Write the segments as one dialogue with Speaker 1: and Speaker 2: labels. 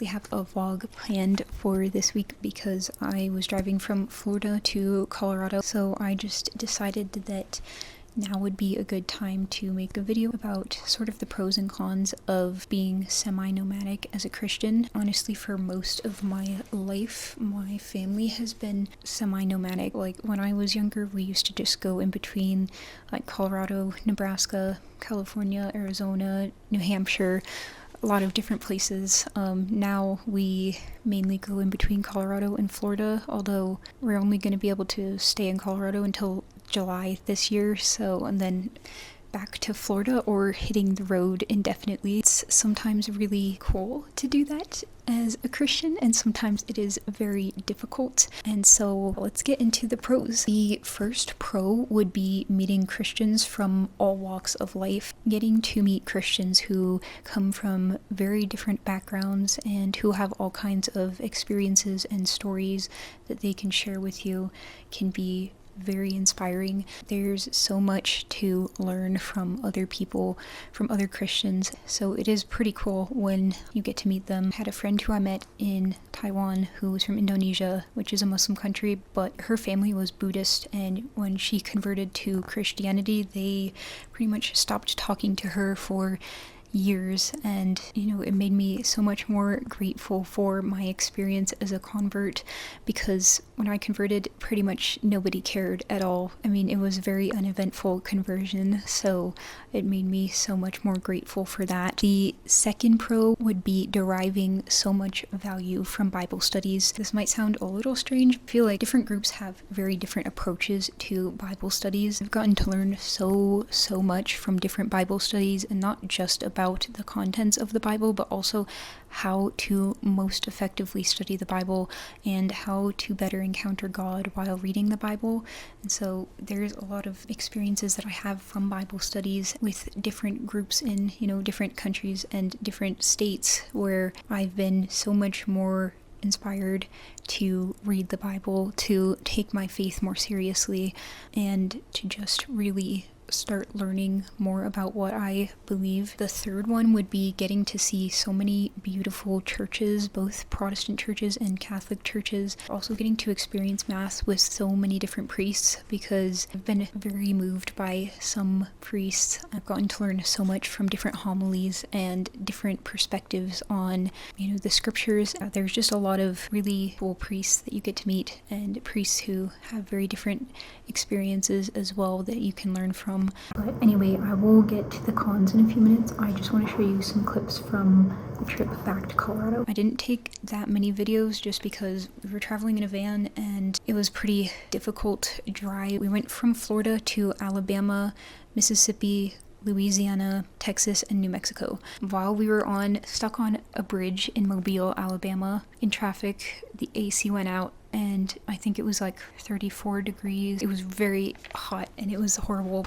Speaker 1: exactly have a vlog planned for this week because I was driving from Florida to Colorado, so I just decided that now would be a good time to make a video about sort of the pros and cons of being semi-nomadic as a Christian. Honestly, for most of my life, my family has been semi-nomadic. Like when I was younger, we used to just go in between like Colorado, Nebraska, California, Arizona, New Hampshire, a lot of different places. Now we mainly go in between Colorado and Florida, although we're only going to be able to stay in Colorado until July this year, and then back to Florida or hitting the road indefinitely. It's sometimes really cool to do that as a Christian, and sometimes it is very difficult. And so let's get into the pros. The first pro would be meeting Christians from all walks of life. Getting to meet Christians who come from very different backgrounds and who have all kinds of experiences and stories that they can share with you can be very inspiring. There's so much to learn from other people, from other Christians, so it is pretty cool when you get to meet them. I had a friend who I met in Taiwan who was from Indonesia, which is a Muslim country, but her family was Buddhist, and when she converted to Christianity, they pretty much stopped talking to her for years, and it made me so much more grateful for my experience as a convert, because when I converted, pretty much nobody cared at all. I mean, it was a very uneventful conversion, so it made me so much more grateful for that. The second pro would be deriving so much value from Bible studies. This might sound a little strange. I feel like different groups have very different approaches to Bible studies. I've gotten to learn so much from different Bible studies, and not just about the contents of the Bible, but also how to most effectively study the Bible and how to better encounter God while reading the Bible. And so there's a lot of experiences that I have from Bible studies with different groups in, different countries and different states, where I've been so much more inspired to read the Bible, to take my faith more seriously, and to just really start learning more about what I believe. The third one would be getting to see so many beautiful churches, both Protestant churches and Catholic churches. Also getting to experience Mass with so many different priests, because I've been very moved by some priests. I've gotten to learn so much from different homilies and different perspectives on, the scriptures. There's just a lot of really cool priests that you get to meet, and priests who have very different experiences as well that you can learn from. But anyway, I will get to the cons in a few minutes. I just want to show you some clips from the trip back to Colorado. I didn't take that many videos just because we were traveling in a van and it was pretty difficult drive. We went from Florida to Alabama, Mississippi, Louisiana, Texas, and New Mexico. While we were stuck on a bridge in Mobile, Alabama, in traffic, the AC went out, and I think it was like 34 degrees. It was very hot, and it was horrible.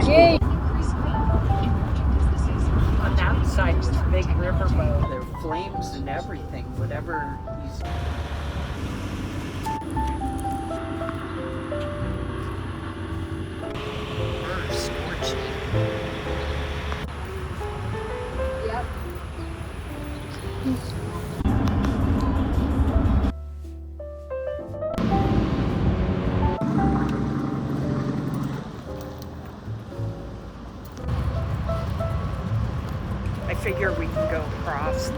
Speaker 2: Yay! On that side was a big riverboat. There were flames and everything, whatever he's... Scorching. Yep. I figure we can go across.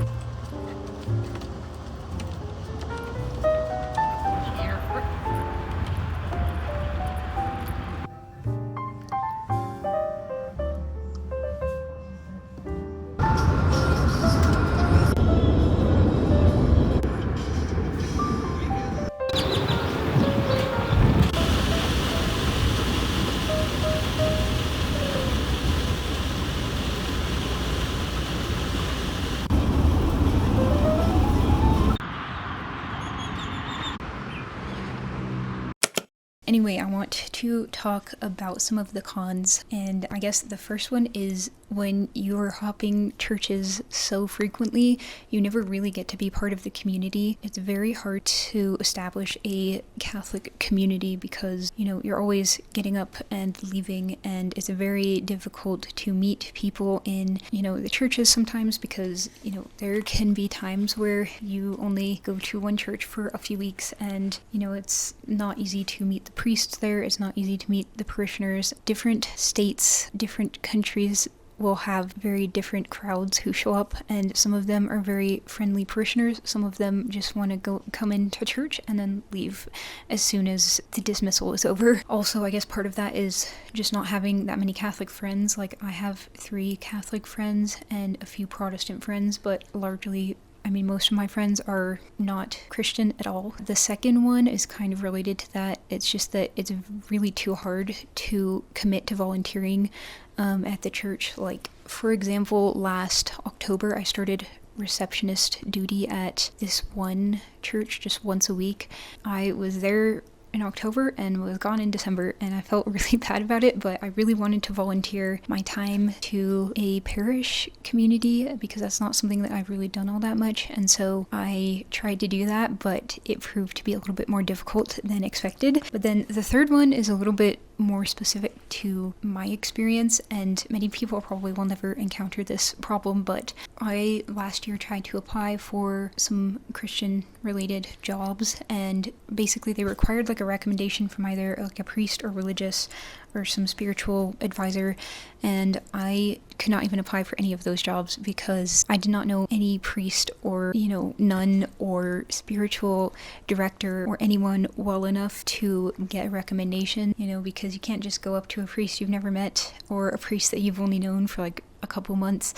Speaker 1: Anyway, I want to talk about some of the cons, and I guess the first one is when you're hopping churches so frequently, you never really get to be part of the community. It's very hard to establish a Catholic community because, you're always getting up and leaving, and it's very difficult to meet people in, the churches sometimes because, there can be times where you only go to one church for a few weeks and, it's not easy to meet the priests there. It's not easy to meet the parishioners. Different states, different countries will have very different crowds who show up, and some of them are very friendly parishioners. Some of them just want to come into church and then leave as soon as the dismissal is over. Also, I guess part of that is just not having that many Catholic friends. Like, I have 3 Catholic friends and a few Protestant friends, but largely most of my friends are not Christian at all. The second one is kind of related to that. It's just that it's really too hard to commit to volunteering at the church. Like, for example, last October, I started receptionist duty at this one church just once a week. I was there in October and was gone in December, and I felt really bad about it, but I really wanted to volunteer my time to a parish community because that's not something that I've really done all that much, and so I tried to do that, but it proved to be a little bit more difficult than expected. But then the third one is a little bit more specific to my experience, and many people probably will never encounter this problem, but I last year tried to apply for some Christian related jobs, and basically they required like a recommendation from either like a priest or religious or some spiritual advisor, and I could not even apply for any of those jobs because I did not know any priest or, nun or spiritual director or anyone well enough to get a recommendation, because you can't just go up to a priest you've never met or a priest that you've only known for like a couple months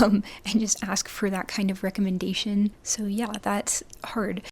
Speaker 1: and just ask for that kind of recommendation. So yeah, that's hard.